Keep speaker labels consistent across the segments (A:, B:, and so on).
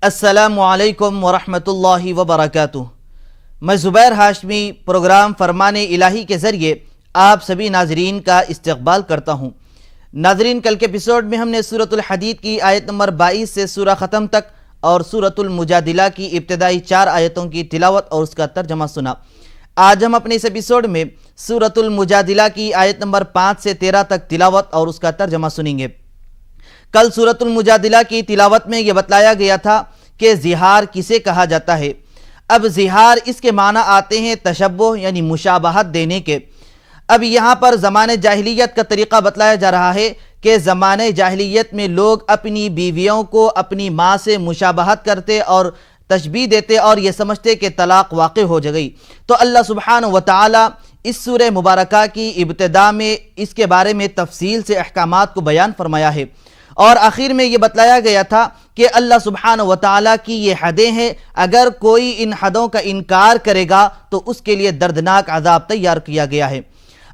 A: السلام علیکم ورحمۃ اللہ وبرکاتہ۔ میں زبیر ہاشمی پروگرام فرمان الہی کے ذریعے آپ سبھی ناظرین کا استقبال کرتا ہوں۔ ناظرین، کل کے ایپیسوڈ میں ہم نے سورۃ الحدید کی آیت نمبر 22 سے سورہ ختم تک اور سورۃ المجادلہ کی ابتدائی 4 آیتوں کی تلاوت اور اس کا ترجمہ سنا۔ آج ہم اپنے اس ایپیسوڈ میں سورۃ المجادلہ کی آیت نمبر 5 سے 13 تک تلاوت اور اس کا ترجمہ سنیں گے۔ کل سورۃ المجادلہ کی تلاوت میں یہ بتلایا گیا تھا کہ زہار کسے کہا جاتا ہے۔ اب زہار اس کے معنی آتے ہیں تشبہ یعنی مشابہت دینے کے۔ اب یہاں پر زمانہ جاہلیت کا طریقہ بتلایا جا رہا ہے کہ زمانہ جاہلیت میں لوگ اپنی بیویوں کو اپنی ماں سے مشابہت کرتے اور تشبیہ دیتے اور یہ سمجھتے کہ طلاق واقع ہو گئی۔ تو اللہ سبحانہ و تعالی اس سورہ مبارکہ کی ابتدا میں اس کے بارے میں تفصیل سے احکامات کو بیان فرمایا ہے، اور آخر میں یہ بتلایا گیا تھا کہ اللہ سبحانہ و تعالیٰ کی یہ حدیں ہیں، اگر کوئی ان حدوں کا انکار کرے گا تو اس کے لیے دردناک عذاب تیار کیا گیا ہے۔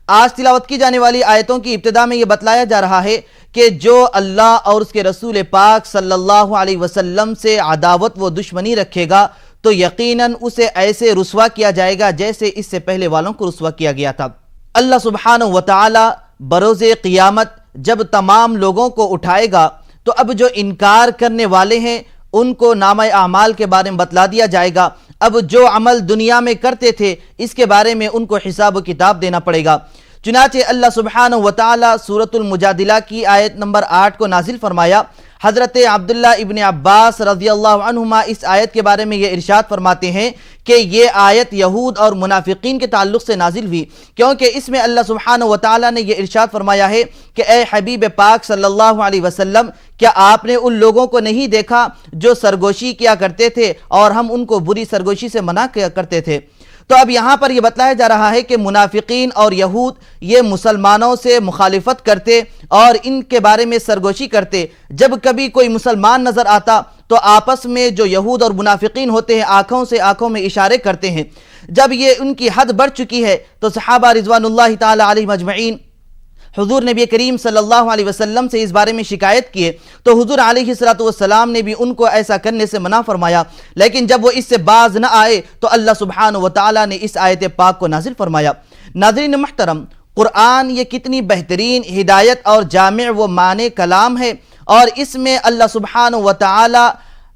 A: آج تلاوت کی جانے والی آیتوں کی ابتدا میں یہ بتلایا جا رہا ہے کہ جو اللہ اور اس کے رسول پاک صلی اللہ علیہ وسلم سے عداوت و دشمنی رکھے گا تو یقیناً اسے ایسے رسوا کیا جائے گا جیسے اس سے پہلے والوں کو رسوا کیا گیا تھا۔ اللہ سبحانہ و تعالیٰ بروز قیامت جب تمام لوگوں کو اٹھائے گا تو اب جو انکار کرنے والے ہیں ان کو نامہ اعمال کے بارے میں بتلا دیا جائے گا۔ اب جو عمل دنیا میں کرتے تھے اس کے بارے میں ان کو حساب و کتاب دینا پڑے گا۔ چنانچہ اللہ سبحانہ و تعالی سورۃ المجادلہ کی آیت نمبر 8 کو نازل فرمایا۔ حضرت عبداللہ ابن عباس رضی اللہ عنہما اس آیت کے بارے میں یہ ارشاد فرماتے ہیں کہ یہ آیت یہود اور منافقین کے تعلق سے نازل ہوئی، کیونکہ اس میں اللہ سبحانہ و تعالی نے یہ ارشاد فرمایا ہے کہ اے حبیب پاک صلی اللہ علیہ وسلم، کیا آپ نے ان لوگوں کو نہیں دیکھا جو سرگوشی کیا کرتے تھے اور ہم ان کو بری سرگوشی سے منع کیا کرتے تھے؟ تو اب یہاں پر یہ بتلایا جا رہا ہے کہ منافقین اور یہود یہ مسلمانوں سے مخالفت کرتے اور ان کے بارے میں سرگوشی کرتے۔ جب کبھی کوئی مسلمان نظر آتا تو آپس میں جو یہود اور منافقین ہوتے ہیں آنکھوں سے آنکھوں میں اشارے کرتے ہیں۔ جب یہ ان کی حد بڑھ چکی ہے تو صحابہ رضوان اللہ تعالی علیہم اجمعین حضور نبی کریم صلی اللہ علیہ وسلم سے اس بارے میں شکایت کیے تو حضور علیہ السلام نے بھی ان کو ایسا کرنے سے منع فرمایا، لیکن جب وہ اس سے باز نہ آئے تو اللہ سبحانہ و تعالی نے اس آیت پاک کو نازل فرمایا۔ ناظرین محترم، قرآن یہ کتنی بہترین ہدایت اور جامع و معنی کلام ہے، اور اس میں اللہ سبحانہ و تعالی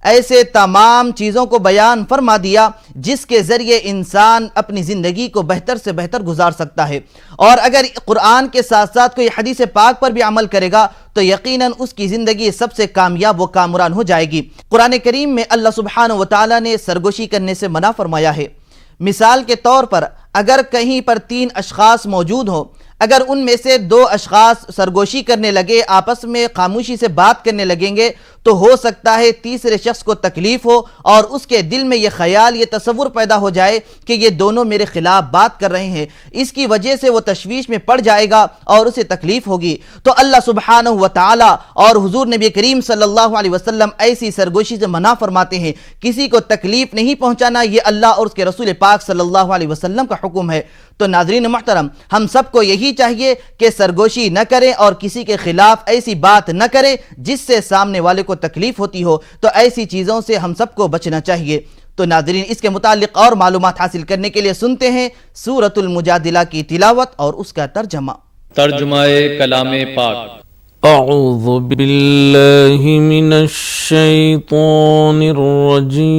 A: ایسے تمام چیزوں کو بیان فرما دیا جس کے ذریعے انسان اپنی زندگی کو بہتر سے بہتر گزار سکتا ہے، اور اگر قرآن کے ساتھ ساتھ کوئی حدیث پاک پر بھی عمل کرے گا تو یقیناً اس کی زندگی سب سے کامیاب و کامران ہو جائے گی۔ قرآن کریم میں اللہ سبحانہ و تعالی نے سرگوشی کرنے سے منع فرمایا ہے۔ مثال کے طور پر اگر کہیں پر 3 اشخاص موجود ہوں، اگر ان میں سے 2 اشخاص سرگوشی کرنے لگے، آپس میں خاموشی سے بات کرنے لگیں گے تو ہو سکتا ہے تیسرے شخص کو تکلیف ہو اور اس کے دل میں یہ خیال، یہ تصور پیدا ہو جائے کہ یہ دونوں میرے خلاف بات کر رہے ہیں، اس کی وجہ سے وہ تشویش میں پڑ جائے گا اور اسے تکلیف ہوگی۔ تو اللہ سبحانہ و تعالی اور حضور نبی کریم صلی اللہ علیہ وسلم ایسی سرگوشی سے منع فرماتے ہیں۔ کسی کو تکلیف نہیں پہنچانا، یہ اللہ اور اس کے رسول پاک صلی اللہ علیہ وسلم کا حکم ہے۔ تو ناظرین محترم، ہم سب کو یہی چاہیے کہ سرگوشی نہ کریں اور کسی کے خلاف ایسی بات نہ کریں جس سے سامنے والے کو تکلیف ہوتی ہو، تو ایسی چیزوں سے ہم سب کو بچنا چاہیے۔ تو ناظرین، اس کے متعلق اور معلومات حاصل کرنے کے لیے سنتے ہیں سورۃ المجادلہ کی تلاوت اور اس کا ترجمہ۔
B: ترجمہ کلام پاک۔
C: اعوذ باللہ من الشیطان الرجیم،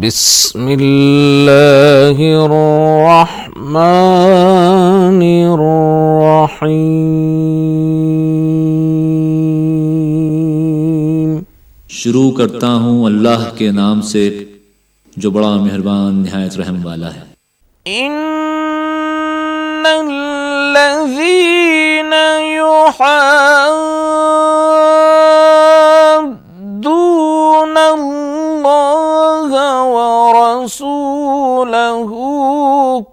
C: بسم اللہ الرحمن الرحیم۔
B: شروع کرتا ہوں اللہ کے نام سے جو بڑا مہربان نہایت رحم والا ہے۔
C: ان الذین یحادون اللہ ورسولہ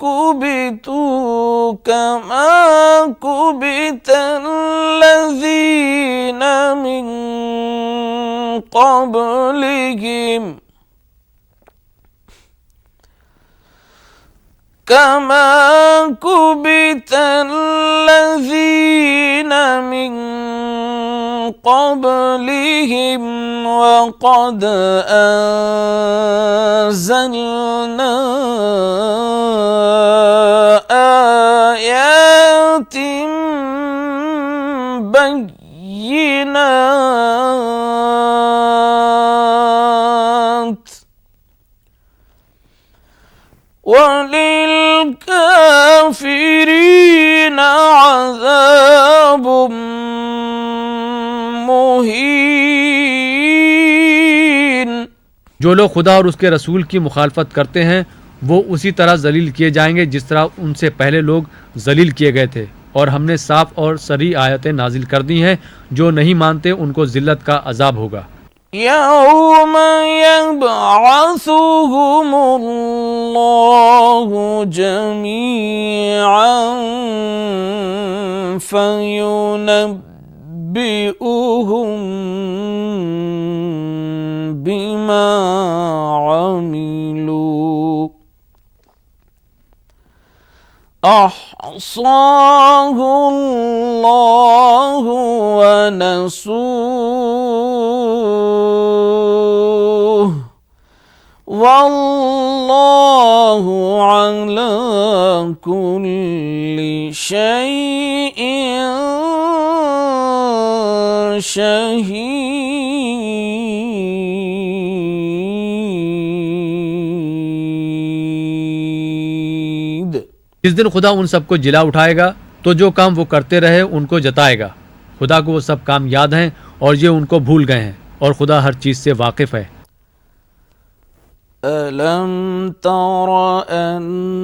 C: کبتوا کما کبت الذین من قبلہم كما كبت الذين قولهم وقد أنزلنا آيات بينات وللكافرين عذاب मुहीन।
D: जो लोग खुदा और उसके रसूल की मुखालफत करते हैं वो उसी तरह जलील किए जाएंगे जिस तरह उनसे पहले लोग जलील किए गए थे, और हमने साफ और सरी आयतें नाजिल कर दी हैं। जो नहीं मानते उनको जिल्लत का अजाब होगा।
C: यौम यबअसुहुमुल्लाहु जमीअन फयुनब्बिउहुम बिमा अमिलू अहसाहुल्लाहु वनसूह वल्लाहु अला कुल्ली शैइन शहीद।
D: जिस दिन खुदा उन सबको जिला उठाएगा तो जो काम वो करते रहे उनको जताएगा। खुदा को वो सब काम याद हैं और ये उनको भूल गए हैं, और खुदा हर चीज से वाकिफ है।
C: अलम तरा अन्नल्लाह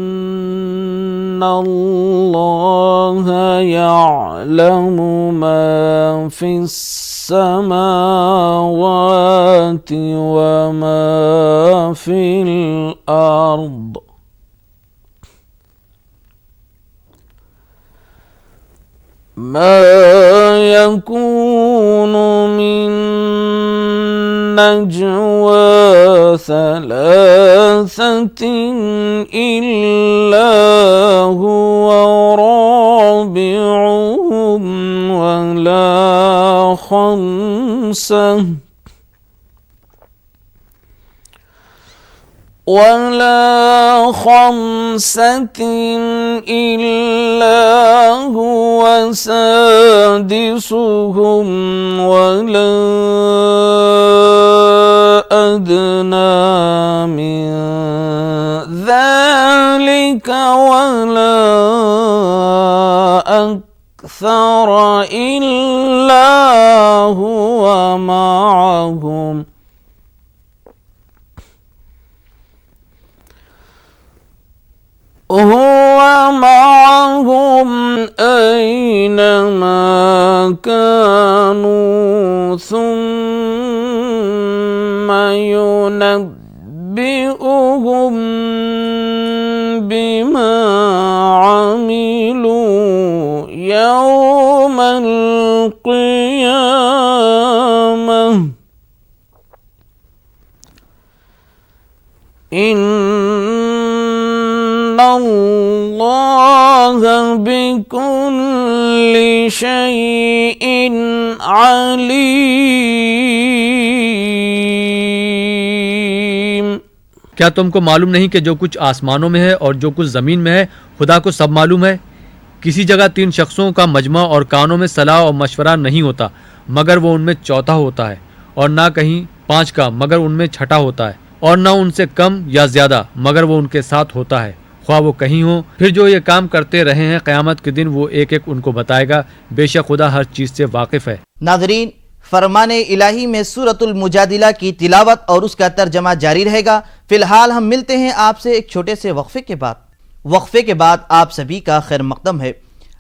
C: यअलमु मा फिस समावाति व मा फिल अर्द मा यकूनु मिन नज्वा सलासतिन इल्ला हुवा राबिउहुम वला خمسة إلا هو سادسهم ولا أدنى من ذلك ولا أكثر إلا هو معهم أينما كانوا ثم ينبئهم بما عملوا يوم القيامة إن الله بكل شيء عليم।
D: क्या तुमको मालूम नहीं कि जो कुछ आसमानों में है और जो कुछ ज़मीन में है खुदा को सब मालूम है। किसी जगह 3 शख्सों का मजमा और कानों में सलाह और मशवरा नहीं होता मगर वो उनमें चौथा होता है, और ना कहीं 5 का मगर उनमें छठा होता है, और न उनसे कम या ज्यादा मगर वो उनके साथ होता है, ख्वाह वो कहीं हो। फिर जो ये काम करते रहे हैं क़यामत के दिन वो एक एक उनको बताएगा। बेशक खुदा हर चीज से वाकिफ है।
A: नाज़रीन, फरमान इलाही में सूरतुल मुजादिला की तिलावत और उसका तर्जमा जारी रहेगा। फिलहाल हम मिलते हैं आपसे एक छोटे से वक्फे के बाद। वक्फे के बाद आप सभी का खैर मकदम है।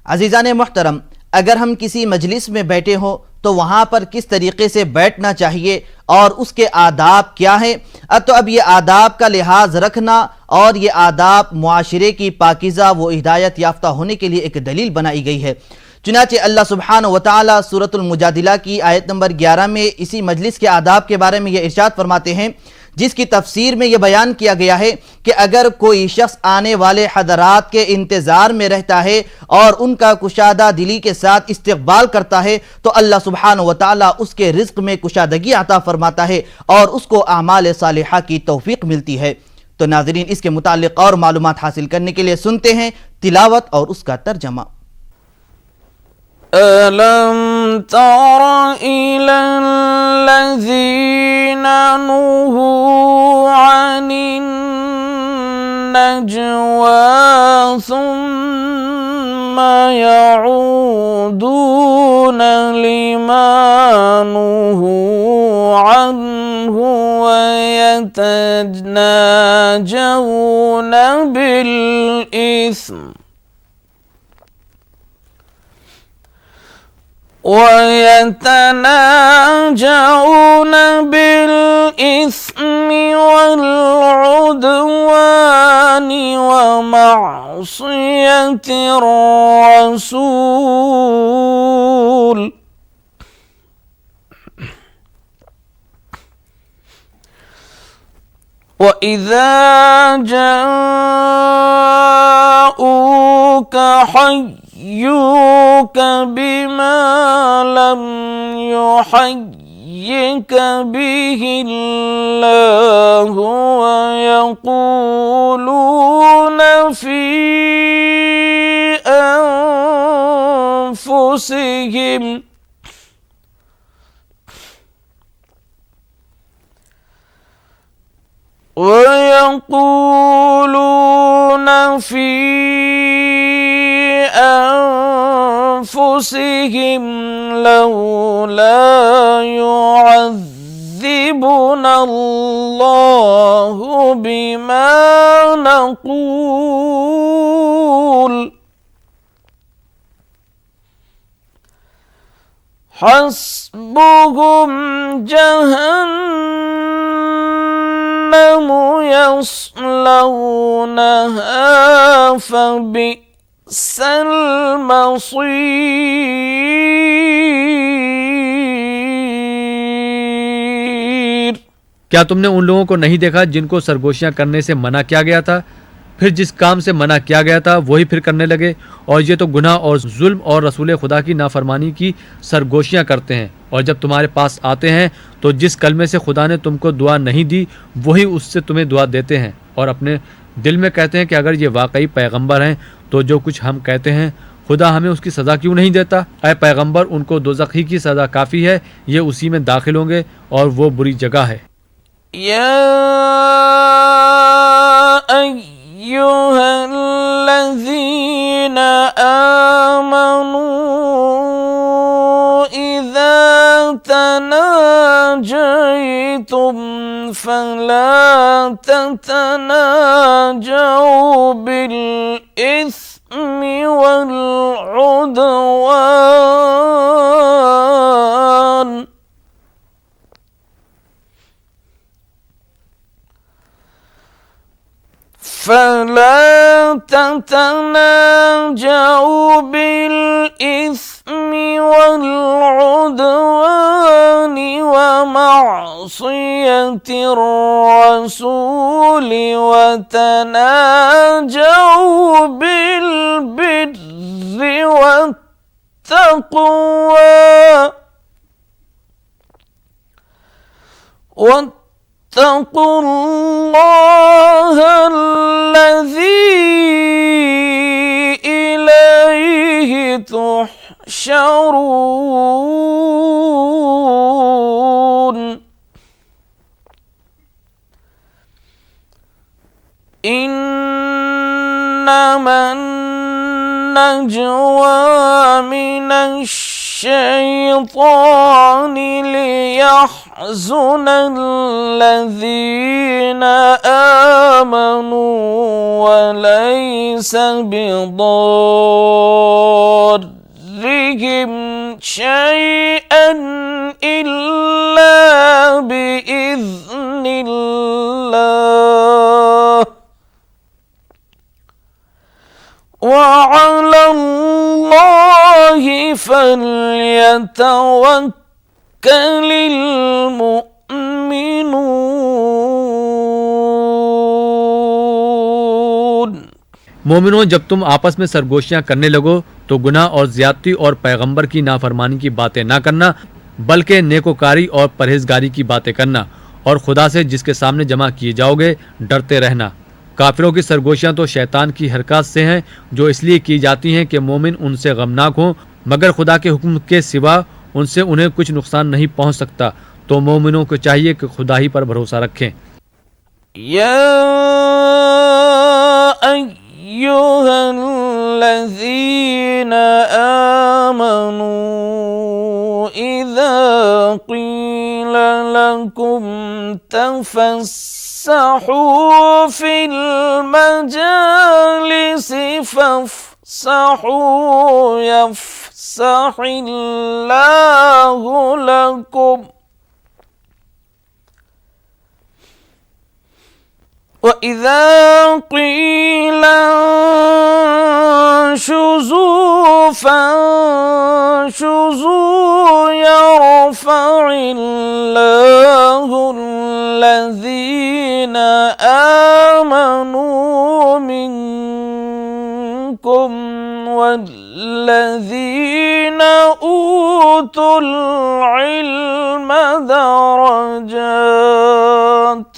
A: अजीज़ान मोहतरम, अगर हम किसी मजलिस में बैठे हों तो वहाँ पर किस तरीके से बैठना चाहिए और उसके आदाब क्या हैं, तो अब ये आदाब का लिहाज रखना और ये आदाब मुआशरे की पाकीज़ा व हिदायत याफ्ता होने के लिए एक दलील बनाई गई है। चुनाचे अल्लाह सुब्हानहू व तआला सूरतुल मुजादिला की आयत नंबर 11 में इसी मजलिस के आदाब के बारे में ये इरशाद फरमाते हैं, जिसकी तफसीर में यह बयान किया गया है कि अगर कोई शख्स आने वाले हज़रात के इंतज़ार में रहता है और उनका कुशादा दिली के साथ इस्तक़बाल करता है तो अल्लाह सुब्हानहू व तआला उसके रिज़्क़ में कुशादगी अता फरमाता है और उसको आमाल सालिहा की तौफीक मिलती है। तो नाज़रीन, इसके मुतालिक और मालूमात हासिल करने के लिए सुनते हैं तिलावत और उसका तर्जमा।
C: ألم تر إلى الذين نهوا عن النجوى ثم يعودون لما نهوا عنه ويتناجون بالإثم والعدوان ومعصية الرسول وإذا جاءوك حيوك بما لم يحيك به الله ويقولون في أنفسهم لولا يعذبنا الله بما نقول حسبهم جهنم يصلونها فبئس المصير।
D: क्या तुमने उन लोगों को नहीं देखा जिनको सरगोशियां करने से मना किया गया था, फिर जिस काम से मना किया गया था वही फिर करने लगे, और ये तो गुनाह और जुल्म और रसूल खुदा की नाफरमानी की सरगोशियां करते हैं। और जब तुम्हारे पास आते हैं तो जिस कलमे से खुदा ने तुमको दुआ नहीं दी वही उससे तुम्हें दुआ देते हैं, और अपने दिल में कहते हैं कि अगर ये वाकई पैगंबर हैं तो जो कुछ हम कहते हैं खुदा हमें उसकी सज़ा क्यों नहीं देता। ऐ पैगंबर, उनको दोज़ख ही की सज़ा काफ़ी है, ये उसी में दाखिल होंगे और वो बुरी जगह है।
C: अय्युहल्लज़ीना आमनू इज़ा तनाजयतुम फला ततनाजऊ बिल-इस्मि वल-उद्वान فلا تتناجوا بالإثم والعدوان ومعصية الرسول وتناجوا بالبر والتقوى واتقوا الله الذي إليه تحشرون إنما النجوى من الشيطان ليحزن الذين آمنوا وليس بضارهم شيئا إلا بإذن الله وعلى الله فليتوكل المؤمنون
D: मोमिनों, जब तुम आपस में सरगोशियां करने लगो तो गुनाह और ज्यादती और पैगंबर की नाफरमानी की बातें ना करना, बल्कि नेकोकारी और परहेजगारी की बातें करना, और खुदा से जिसके सामने जमा किए जाओगे डरते रहना। काफिरों की सरगोशियां तो शैतान की हरकत से हैं, जो इसलिए की जाती हैं कि मोमिन उनसे गमनाक हों, मगर खुदा के हुक्म के सिवा उनसे उन्हें कुछ नुकसान नहीं पहुंच सकता। तो मोमिनों को चाहिए कि खुदा ही पर भरोसा रखें।
C: अय्युहल्लज़ीना आमनू इज़ा क़ीला लकुम तफ़स्सहू फ़िल मजालिसि फ़फ़्सहू यफ़्सहिल्लाहु लकुम وإذا قيل انشزوا فانشزوا يرفع الله الذين آمنوا منكم والذين أوتوا العلم درجات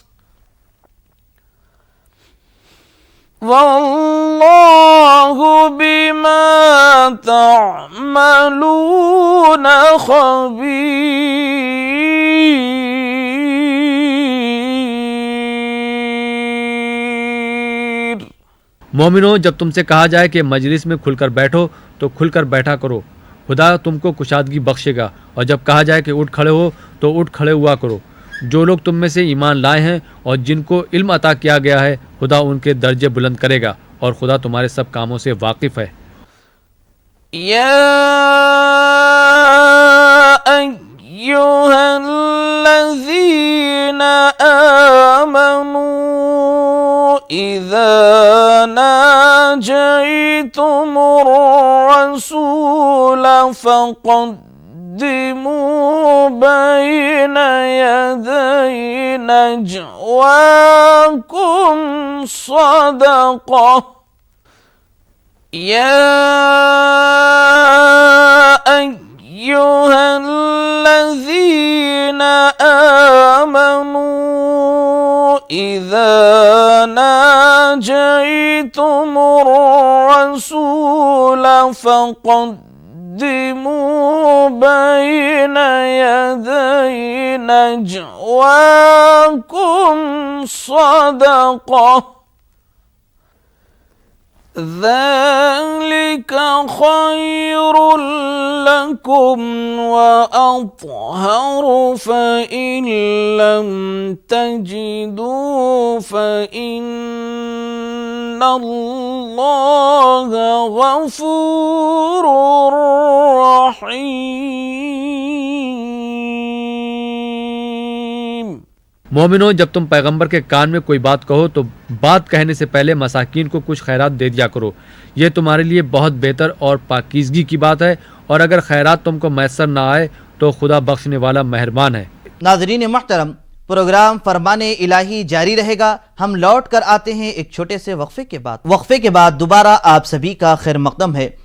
C: والله بما تعملون خبير।
D: मोमिनों, जब तुमसे कहा जाए कि मजलिस में खुलकर बैठो तो खुलकर बैठा करो, खुदा तुमको कुशादगी बख्शेगा। और जब कहा जाए कि उठ खड़े हो तो उठ खड़े हुआ करो। जो लोग तुम में से ईमान लाए हैं और जिनको इल्म अता किया गया है, खुदा उनके दर्जे बुलंद करेगा, और खुदा तुम्हारे सब कामों से वाकिफ है।
C: या अय्युहल्लज़ीना आमनू इज़ा नाजयतुमुर रसूल फ़क़द्दिमू बैन यदै नजवाकुम सदक़ह या अय्युहल्लज़ीना आमनू इज़ा नाजयतुमुर रसूल फ़क़द्दिमू बैन यदै नजवाकुम सदक़ह ذلك خير لكم وأطهر فإن لم تجدوا فإن الله غفور رحيم।
D: मोमिनों, जब तुम पैगंबर के कान में कोई बात कहो तो बात कहने से पहले मसाकीन को कुछ खैरात दे दिया करो। ये तुम्हारे लिए बहुत बेहतर और पाकीज़गी की बात है, और अगर खैरात तुमको मैसर ना आए तो खुदा बख्शने वाला मेहरबान है।
A: नाज़रीन मोहतरम, प्रोग्राम फरमान ए इलाही जारी रहेगा। हम लौट कर आते हैं एक छोटे से वक्फे के बाद। वक्फे के बाद दोबारा आप सभी का खैर मकदम है।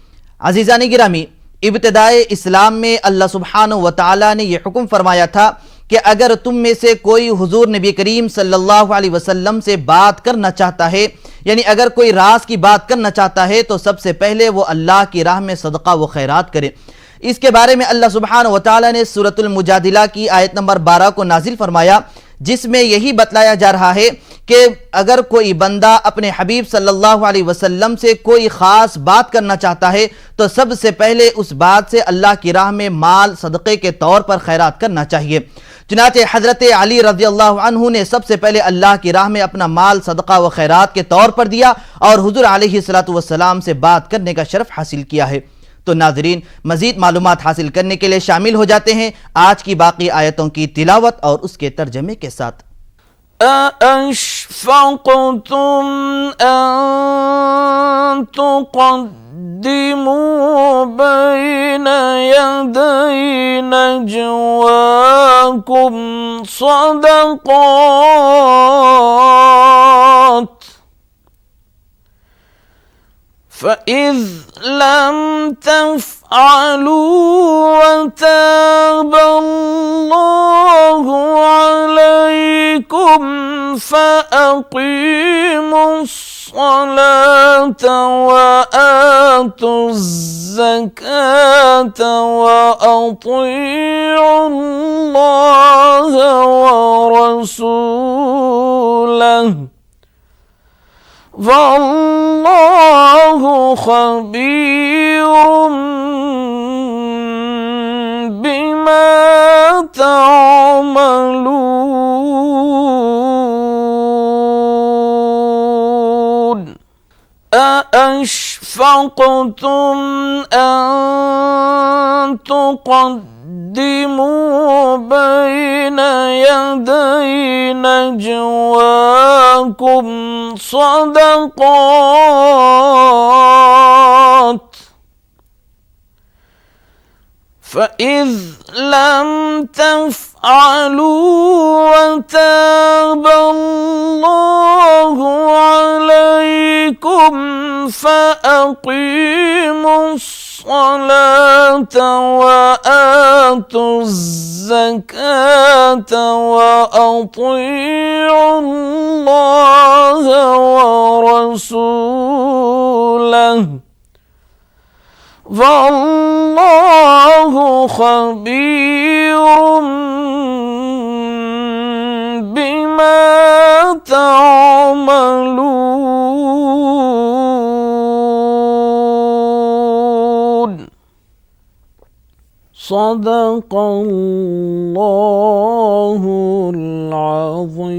A: अज़ीज़ान गिरामी, इब्तिदाए इस्लाम में अल्लाह सुब्हानहु व तआला ने यह हुक्म फरमाया था कि अगर तुम में से कोई हुजूर नबी करीम सल्लल्लाहु अलैहि वसल्लम से बात करना चाहता है, यानी अगर कोई राज की बात करना चाहता है, तो सबसे पहले वो अल्लाह की राह में सदका व खैरात करे। इसके बारे में अल्लाह सुब्हानहु व तआला ने सूरह-ए-मुजादिला की आयत नंबर 12 को नाजिल फरमाया, जिसमें यही बतलाया जा रहा है कि अगर कोई बंदा अपने हबीब सल्लल्लाहु अलैहि वसल्लम से कोई ख़ास बात करना चाहता है तो सबसे पहले उस बात से अल्लाह की राह में माल सदक़े के तौर पर खैरात करना चाहिए। चुनांचे हज़रत अली रज़ियल्लाहु अन्हु ने सबसे पहले अल्लाह की राह में अपना माल सदका व खैरात के तौर पर दिया और हुज़ूर अलैहिस्सलातु वस्सलाम से बात करने का शरफ हासिल किया है। तो नाज़रीन, मज़ीद मालूमात हासिल करने के लिए शामिल हो जाते हैं आज की बाकी आयतों की तिलावत और उसके तर्जमे के साथ।
C: अअशफ़क़्तुम अन तुक़द्दिमू बैन यदै नजवाकुम सदक़ात فإذ لم تفعلوا وتاب الله عليكم فأقيموا الصلاة وآتوا الزكاة وأطيعوا الله ورسوله والله خبير بما تعملون أأشفقتم أن تقدموا بين يدي نجواكم صدقات فإذ لم تفعلوا وتاب الله عليكم فأقيموا الصلاة وآتوا الزكاة وأطيعوا الله ورسوله والله خبير بما تعملون صدق الله العظيم।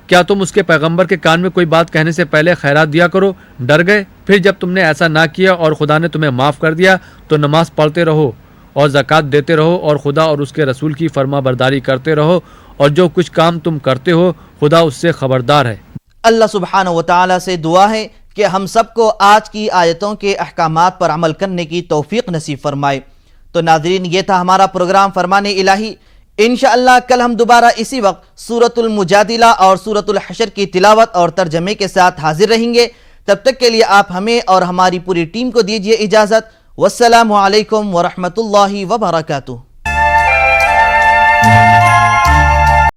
D: क्या तुम उसके पैगंबर के कान में कोई बात कहने से पहले खैरात दिया करो? डर गए? फिर जब तुमने ऐसा ना किया और खुदा ने तुम्हें माफ़ कर दिया तो नमाज पढ़ते रहो और ज़कात देते रहो और खुदा और उसके रसूल की फर्मा बरदारी करते रहो और जो कुछ काम तुम करते हो खुदा उससे खबरदार है।
A: अल्लाह सुब्हानहु व तआला से दुआ है कि हम सबको आज की आयतों के अहकामात पर अमल करने की तौफीक नसीब फरमाए। तो नाज़रीन, ये था हमारा प्रोग्राम फरमान इलाही। इंशाअल्लाह कल हम दोबारा इसी वक्त सूरतुल मुजादिला और सूरतुल हशर की तिलावत और तर्जमे के साथ हाजिर रहेंगे। तब तक के लिए आप हमें और हमारी पूरी टीम को दीजिए इजाज़त। वस्सलामु अलैकुम व रहमतुल्लाहि व बरकातुहू।